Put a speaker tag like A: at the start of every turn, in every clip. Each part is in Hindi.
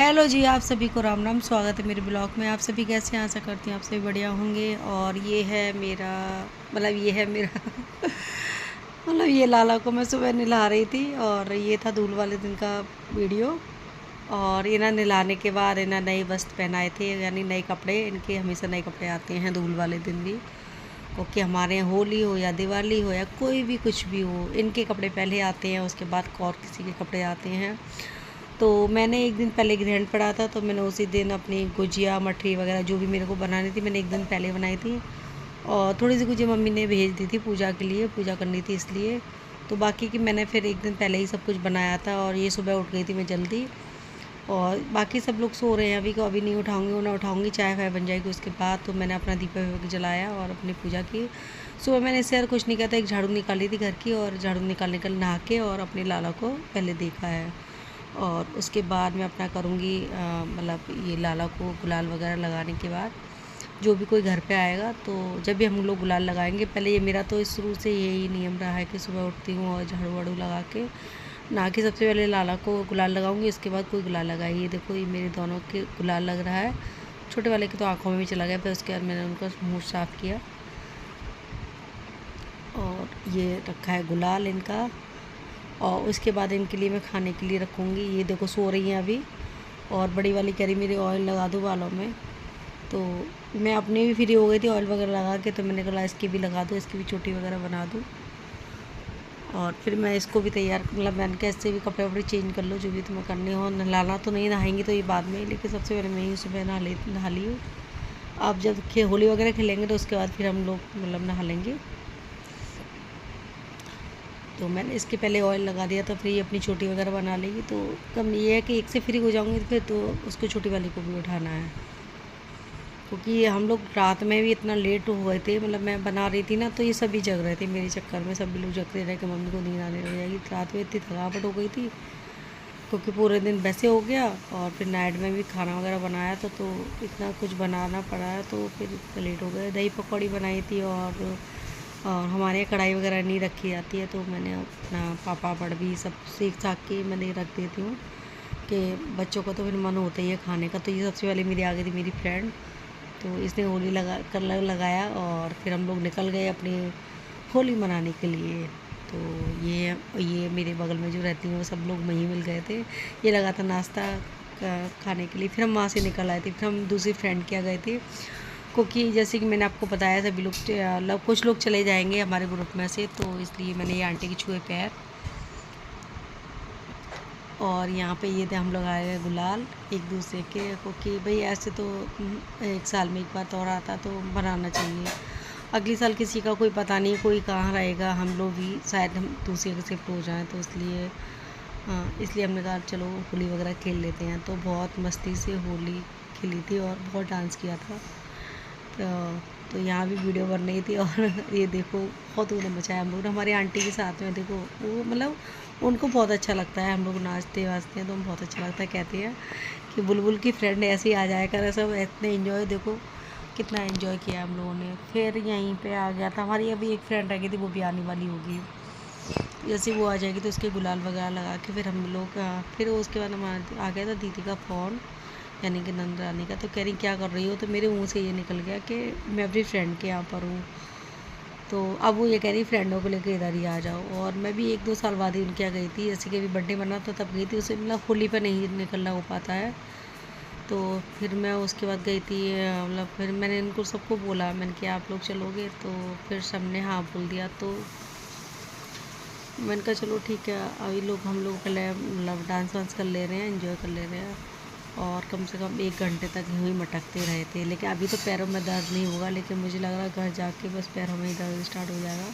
A: हेलो जी, आप सभी को राम राम। स्वागत है मेरे ब्लॉग में। आप सभी कैसे हैं? आशा करती हैं आप सभी बढ़िया होंगे। और ये है मेरा मतलब ये लाला को मैं सुबह नहला रही थी और ये था धूल वाले दिन का वीडियो। और इन्हें नहलाने के बाद इन्हें नए वस्त्र पहनाए थे, यानी नए कपड़े। इनके हमेशा नए कपड़े आते हैं धूल वाले दिन भी, क्योंकि हमारे यहाँ होली हो या दिवाली हो या कोई भी कुछ भी हो, इनके कपड़े पहले आते हैं, उसके बाद और किसी के कपड़े आते हैं। तो मैंने एक दिन पहले ग्रहण पड़ा था, तो मैंने उसी दिन अपनी गुजिया मठरी वगैरह जो भी मेरे को बनानी थी, मैंने एक दिन पहले बनाई थी। और थोड़ी सी गुजिया मम्मी ने भेज दी थी पूजा के लिए, पूजा करनी थी इसलिए। तो बाकी की मैंने फिर एक दिन पहले ही सब कुछ बनाया था। और ये सुबह उठ गई थी मैं जल्दी, और बाकी सब लोग सो रहे हैं अभी को, अभी नहीं उठाऊंगी, उन्हें उठाऊंगी, चाय फाय बन जाएगी उसके बाद। तो मैंने अपना दीपक जलाया और अपनी पूजा की। सुबह मैंने इससे यार कुछ नहीं किया था, एक झाड़ू निकाली थी घर की, और झाड़ू निकालने का नहा के और अपने लाला को पहले देखा है। और उसके बाद मैं अपना करूँगी, मतलब ये लाला को गुलाल वगैरह लगाने के बाद जो भी कोई घर पे आएगा, तो जब भी हम लोग गुलाल लगाएंगे, पहले ये मेरा तो शुरू से यही नियम रहा है कि सुबह उठती हूँ और झाड़ू वाड़ू लगा के नहा के सबसे पहले लाला को गुलाल लगाऊंगी, उसके बाद कोई गुलाल लगाए। ये देखो, ये मेरे दोनों के गुलाल लग रहा है। छोटे वाले के तो आँखों में भी चला गया, फिर उसके बाद मैंने उनका मुँह साफ़ किया। और ये रखा है गुलाल इनका। और उसके बाद इनके लिए मैं खाने के लिए रखूँगी। ये देखो सो रही हैं अभी, और बड़ी वाली कह रही मेरे ऑयल लगा दो बालों में। तो मैं अपनी भी फ्री हो गई थी ऑयल वगैरह लगा के, तो मैंने कहा इसकी भी लगा दो, इसकी भी चोटी वगैरह बना दूँ। और फिर मैं इसको भी तैयार, मतलब मैंने कहा इससे भी कपड़े वपड़े चेंज कर लो, जो भी तुम्हें करने हो। नहलाना तो नहीं, नहाएंगी तो ये बाद में, लेकिन सबसे पहले मैं ही सुबह नहा ली हूँ। आप जब होली वगैरह खेलेंगे तो उसके बाद फिर हम लोग मतलब नहा लेंगे। तो मैंने इसके पहले ऑयल लगा दिया था, फिर ये अपनी छोटी वगैरह बना लेगी। तो कम ये है कि एक से फ्री हो जाऊँगी, फिर तो उसको छोटी वाली को भी उठाना है, क्योंकि हम लोग रात में भी इतना लेट हो गए थे। मतलब मैं बना रही थी ना, तो ये सभी जग रहे थे मेरे चक्कर में, सभी लोग जगते रहे कि मम्मी को नींद आने लग जाएगी। रात में इतनी थकावट हो गई थी, क्योंकि पूरे दिन वैसे हो गया, और फिर नाइट में भी खाना वगैरह बनाया था, तो इतना कुछ बनाना पड़ा है, तो फिर इतना लेट हो गया। दही पकौड़ी बनाई थी, और हमारे यहाँ कढ़ाई वगैरह नहीं रखी जाती है, तो मैंने अपना पापड़ भी सब सीख साख के मैंने रख देती हूँ, कि बच्चों का तो फिर मन होता ही है खाने का। तो ये सबसे पहले मेरी आ गई थी मेरी फ्रेंड, तो इसने होली कलर लगाया, और फिर हम लोग निकल गए अपनी होली मनाने के लिए। तो ये मेरे बगल में जो रहती हैं वो सब लोग वहीं मिल गए थे। ये लगा था नाश्ता खाने के लिए। फिर हम वहाँ से निकल आए थे, फिर हम दूसरी फ्रेंड के यहाँ गए थे, क्योंकि जैसे कि मैंने आपको बताया सभी लोग कुछ लोग चले जाएंगे हमारे ग्रुप में से, तो इसलिए मैंने ये आंटी की छुए पैर। और यहाँ पे ये थे हम लोग आए हैं गुलाल एक दूसरे के, क्योंकि भाई ऐसे तो एक साल में एक बार तो और आता, तो बनाना चाहिए। अगले साल किसी का कोई पता नहीं, कोई कहाँ रहेगा, हम लोग भी शायद हम दूसरे के शिफ्ट हो जाएं, तो इसलिए इसलिए हमने कहा चलो होली वगैरह खेल लेते हैं। तो बहुत मस्ती से होली खेली थी और बहुत डांस किया था। तो यहाँ भी वीडियो बन रही थी, और ये देखो बहुत उन्होंने मचाया हम लोग। हमारी आंटी के साथ में देखो, वो मतलब उनको बहुत अच्छा लगता है हम लोग नाचते वाचते हैं, तो बहुत अच्छा लगता है। कहती है कि बुलबुल की फ्रेंड ऐसे ही आ जाया कर, सब इतने इन्जॉय, देखो कितना इन्जॉय किया हम लोगों ने। फिर यहीं पे आ गया था, हमारी अभी एक फ्रेंड रह गई थी, वो भी आने वाली होगी। जैसे वो आ जाएगी तो उसके गुलाल वगैरह लगा के फिर हम लोग फिर उसके बाद हमारा आ गया था दीदी का फ़ोन, यानी कि नंद रानी का। तो कह रही क्या कर रही हो, तो मेरे मुंह से ये निकल गया कि मैं अपनी फ्रेंड के यहाँ पर हूँ। तो अब वो ये कह रही फ्रेंडों को लेकर इधर ही आ जाओ। और मैं भी 1-2 साल बाद ही उनके यहाँ गई थी, जैसे कि अभी बर्थडे मना था तब गई थी, उसे मतलब होली पर नहीं निकलना हो पाता है। तो फिर मैं उसके बाद गई थी, मतलब फिर मैंने इनको सबको बोला, मैंने कहा आप लोग चलोगे, तो फिर सब ने हाँ बोल दिया। तो मैंने कहा चलो ठीक है, अभी लोग हम लोग पहले मतलब डांस वांस कर ले रहे हैं, एंजॉय कर ले रहे हैं। और कम से कम 1 घंटे तक यूँ ही मटकते रहे थे, लेकिन अभी तो पैरों में दर्द नहीं होगा, लेकिन मुझे लग रहा है घर जाके बस पैरों में ही दर्द स्टार्ट हो जाएगा।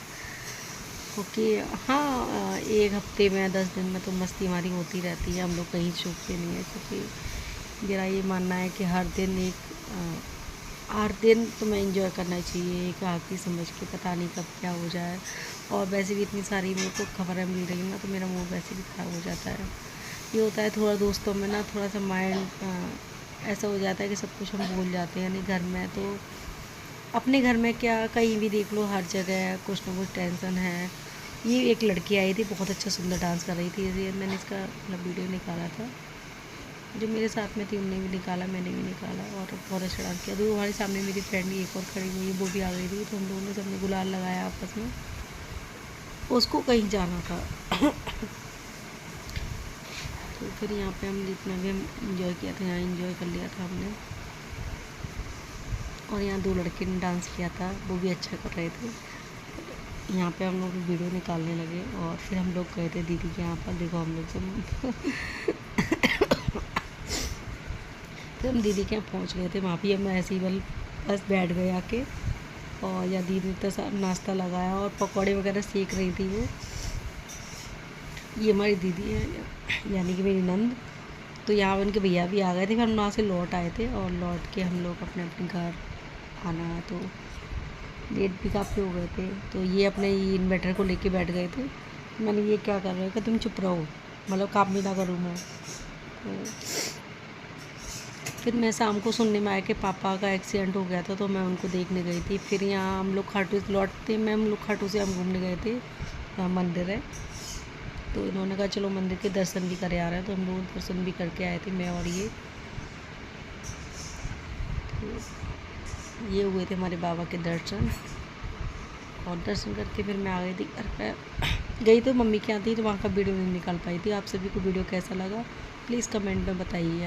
A: क्योंकि हाँ, 1 हफ्ते में 10 दिन में तो मस्ती हमारी होती रहती है, हम लोग कहीं चूकते नहीं है। क्योंकि मेरा ये मानना है कि हर दिन तुम्हें एंजॉय करना चाहिए, एक आखिरी समझ के, पता नहीं कब क्या हो जाए। और वैसे भी इतनी सारी मेरे को खबरें मिल रही हैं ना, तो मेरा मूड वैसे भी ख़राब हो जाता है। ये होता है थोड़ा दोस्तों में ना, थोड़ा सा माइंड ऐसा हो जाता है कि सब कुछ हम भूल जाते हैं। यानी घर में तो अपने घर में क्या, कहीं भी देख लो, हर जगह कुछ ना कुछ टेंशन है। ये एक लड़की आई थी, बहुत अच्छा सुंदर डांस कर रही थी, ये मैंने इसका मतलब वीडियो निकाला था। जो मेरे साथ में थी उनने भी निकाला, मैंने भी निकाला और बहुत अच्छा डांस किया। तो हमारे सामने मेरी फ्रेंड एक और खड़ी हुई, वो भी आ गई थी, तो हम लोगों ने सबने गुलाल लगाया आपस में। उसको कहीं जाना था तो फिर यहाँ पे हम जितना भी हम इंजॉय किया था, यहाँ इंजॉय कर लिया था हमने। और यहाँ 2 लड़के ने डांस किया था, वो भी अच्छा कर रहे थे। यहाँ पे हम लोग वीडियो निकालने लगे और फिर हम लोग गए थे दीदी के यहाँ पर। देखो हम लोग सब फिर हम दीदी के यहाँ पहुँच गए थे। वहाँ भी हम ऐसे ही बस बैठ गए आके, और या दीदी ने तो नाश्ता लगाया और पकौड़े वगैरह सेक रही थी वो। ये हमारी दीदी है, यानी कि मेरी नंद। तो यहाँ उनके भैया भी आ गए थे, फिर हम वहाँ से लौट आए थे और लौट के हम लोग अपने अपने घर आना, तो लेट भी काफ़ी हो गए थे। तो ये अपने इन्वर्टर को लेके बैठ गए थे। मैंने ये क्या कर रहे हो कि तुम चुप रहो, मतलब काम भी ना करूँ मैं। तो फिर मैं शाम को सुनने में आया कि पापा का एक्सीडेंट हो गया था, तो मैं उनको देखने गई थी। फिर यहाँ हम लोग खाटू लौटते में हम लोग खाटू से हम घूमने गए थे, वहाँ मंदिर है। तो इन्होंने कहा चलो मंदिर के दर्शन भी करे आ रहे हैं, तो हम लोग दर्शन भी करके आए थे, मैं और ये। तो ये हुए थे हमारे बाबा के दर्शन, और दर्शन करके फिर मैं आ गई थी घर पे। गई तो मम्मी के यहाँ थी, तो वहाँ का वीडियो नहीं निकाल पाई थी। आप सभी को वीडियो कैसा लगा प्लीज़ कमेंट में बताइए।